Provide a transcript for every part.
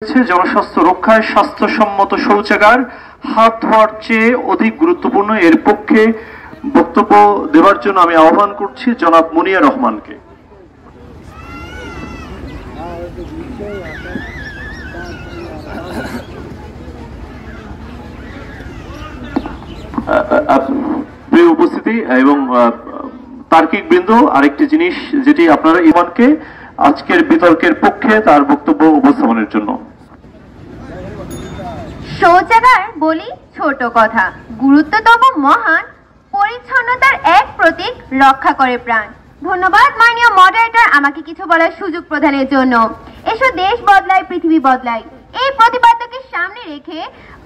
জনস্বাস্থ্য রক্ষায় স্বাস্থ্যসম্মত শৌচাগার হাত ধোয়ার চেয়ে অধিক গুরুত্বপূর্ণ। এর পক্ষে বক্তব্য দেওয়ার জন্য আমি আহ্বান করছি জনাব মুনিয়া রহমানকে। প্রিয় উপস্থিতি এবং তার্কিক বৃন্দ, আরেকটি জিনিস যেটি আপনারা ইমানকে আজকের বিতর্কের পক্ষে তার বক্তব্য উপস্থাপনের জন্য। শৌচাগার বলি ছোট কথা, গুরুত্ব তবু মহান। পরিচ্ছন্নতার এক প্রতীক, রক্ষা করে প্রাণ। ধন্যবাদ মাননীয় মডারেটর আমাকে কিছু বলার সুযোগ প্রদানের জন্য। এসো দেশ বদলায়, পৃথিবী বদলায়, এই প্রতিপাদ্যকে সামনে রেখে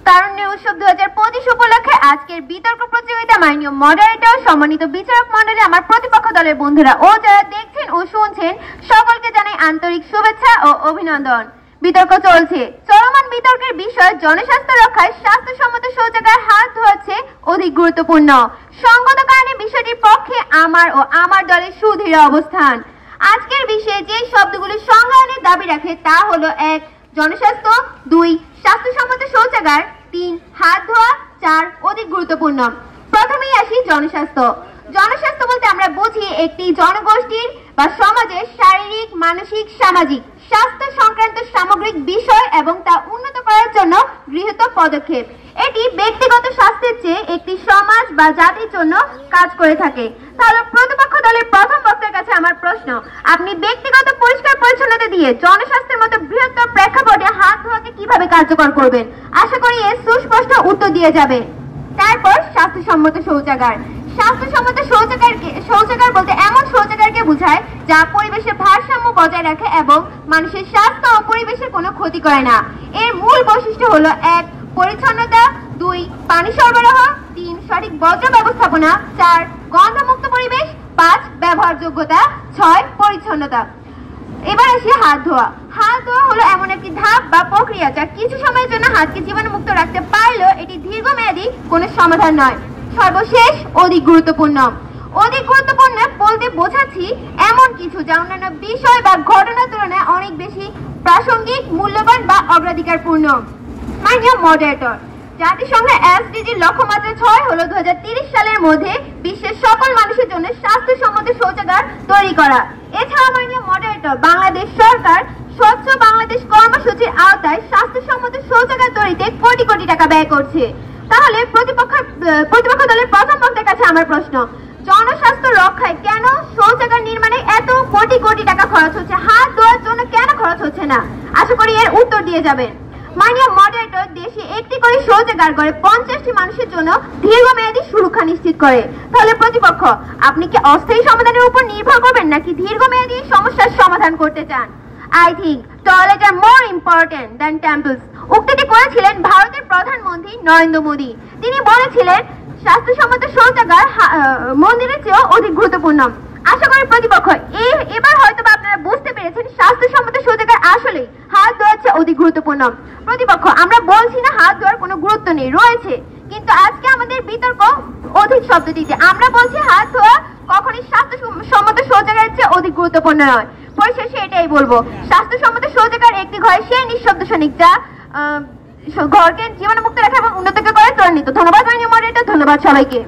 তারুণ্যের উৎসব 2025 উপলক্ষে আজকের বিতর্ক প্রতিযোগিতা মাননীয় মডারেটর, সম্মানিত বিচারক মণ্ডলী, আমার প্রতিপক্ষ দলের বন্ধুরা ও যারা দেখছেন ও শুনছেন সকলকে জানাই আন্তরিক শুভেচ্ছা ও অভিনন্দন। বিতর্ক চলছে। চলমান বিতর্কের বিষয় জনস্বাস্থ্য রক্ষায় স্বাস্থ্যসম্মত শৌচাগার হাত ধোয়াচ্ছে অধিক গুরুত্বপূর্ণ। সঙ্গত কারণে বিষয়টির পক্ষে আমার ও আমার দলের সুদৃঢ় অবস্থান। আজকের বিষয়ে যে শব্দগুলো সংজ্ঞায়নের দাবি রাখে তা হলো: 1. জনস্বাস্থ্য, 2. স্বাস্থ্যসম্মত শৌচাগার, 3. হাত ধোয়া, 4. অধিক গুরুত্বপূর্ণ। প্রথমেই আসি জনস্বাস্থ্য। জনস্বাস্থ্য বলতে আমরা বুঝি একটি জনগোষ্ঠীর বা সমাজের শারীরিক, মানসিক, সামাজিক স্বাস্থ্য সংক্রান্ত সামগ্রিক বিষয় এবং তা উন্নত করার জন্য গৃহীত পদক্ষেপ। এটি ব্যক্তিগত স্বাস্থ্যের চেয়ে একটি সমাজ বা জাতির জন্য কাজ করে থাকে। তাহলে প্রতিপক্ষ দলের প্রথম বক্তার কাছে আমার প্রশ্ন: আপনি ব্যক্তিগত পরিষ্কার পরিচ্ছন্নতা দিয়ে জনস্বাস্থ্যের মতো বৃহত্তর প্রেক্ষাপটে হাত ধোয়াকে কিভাবে কার্যকর করবেন? আশা করি এর সুস্পষ্ট উত্তর দিয়ে যাবে। তারপর স্বাস্থ্যসম্মত শৌচাগার। স্বাস্থ্যসম্মত শৌচাগার বলতে এমন শৌচাগারকে বোঝায় যা পরিবেশের ভারসাম্য বজায় রাখে এবং মানুষের স্বাস্থ্য ও পরিবেশের কোনো ক্ষতি করে না। এর মূল বৈশিষ্ট্য হলো: 1. পরিচ্ছন্নতা, 2. পানি সরবরাহ, 3. সঠিক বর্জ্য ব্যবস্থাপনা, 4. গন্ধমুক্ত পরিবেশ, 5. ব্যবহারযোগ্যতা, 6. পরিচ্ছন্নতা। এবার আসি হাত ধোয়া। হাত ধোয়া হলো এমন একটি ধাপ বা প্রক্রিয়া যা কিছু সময়ের জন্য হাতকে জীবাণুমুক্ত রাখতে পারলেও এটি দীর্ঘমেয়াদী কোনো সমাধান নয়। সর্বশেষ অধিক গুরুত্বপূর্ণ। অধিক গুরুত্বপূর্ণ বলতে বোঝাচ্ছি এমন কিছু যা অন্যান্য বিষয় বা ঘটনার তুলনায় অনেক বেশি প্রাসঙ্গিক, মূল্যবান বা অগ্রাধিকারপূর্ণ। মাননীয় মডারেটর, জাতিসংঘের এসডিজি লক্ষ্যমাত্রা 6 হলো 2030 সালের মধ্যে বিশ্বের সকল মানুষের জন্য স্বাস্থ্যসম্মত শৌচাগার তৈরি করা। এছাড়া মাননীয় মডারেটর, বাংলাদেশ সরকার স্বচ্ছ বাংলাদেশ কর্মসূচির আওতায় স্বাস্থ্যসম্মত শৌচাগার তৈরিতে কোটি কোটি টাকা ব্যয় করছে। তাহলে প্রতিপক্ষ দলের প্রথম বক্তার কাছে আমার প্রশ্ন: জনস্বাস্থ্য রক্ষায় কেন শৌচাগার নির্মাণে এত কোটি কোটি টাকা খরচ হচ্ছে, হাত ধোয়ার জন্য কেন খরচ হচ্ছে না? আশা করি এর উত্তর দিয়ে যাবেন। মাননীয় মডারেটর, দেশে একটি করে শৌচাগার গড়ে 50টি মানুষের জন্য দীর্ঘমেয়াদী সুরক্ষা নিশ্চিত করে। তাহলে প্রতিপক্ষ, আপনি কি অস্থায়ী সমাধানের উপর নির্ভর করবেন নাকি দীর্ঘমেয়াদী সমস্যার সমাধান করতে চান? I think toilets are more important than temples. উক্তিটি করেছিলেন ভারতের প্রধানমন্ত্রী নরেন্দ্র মোদী। তিনি বলেছিলেন স্বাস্থ্যসম্মত শৌচাগার মন্দিরের চেয়েও অধিক গুরুত্বপূর্ণ। আশা করি প্রতিপক্ষ এবার হয়তো আপনারা বুঝতে পেরেছেন স্বাস্থ্যসম্মত শৌচাগার আসলে হাত ধোয়ার চেয়ে অধিক গুরুত্বপূর্ণ। প্রতিপক্ষ, আমরা বলছি না হাত ধোয়ার কোনো গুরুত্ব নেই, রয়েছে, কিন্তু আজকে আমাদের বিতর্ক অধিক শব্দটিতে। আমরা বলছি হাত ধোয়া কখনই স্বাস্থ্যসম্মত শৌচাগারের চেয়ে অধিক গুরুত্বপূর্ণ নয়। পরিশেষে এটাই বলবো: স্বাস্থ্যসম্মত শৌচাগার একটি ঘরে সেই নিঃশব্দ সৈনিক যা ঘরকে জীবাণুমুক্ত রাখে এবং উন্নত করে ত্বরান্বিত। ধন্যবাদ মাননীয় মডারেটর, ধন্যবাদ সবাইকে।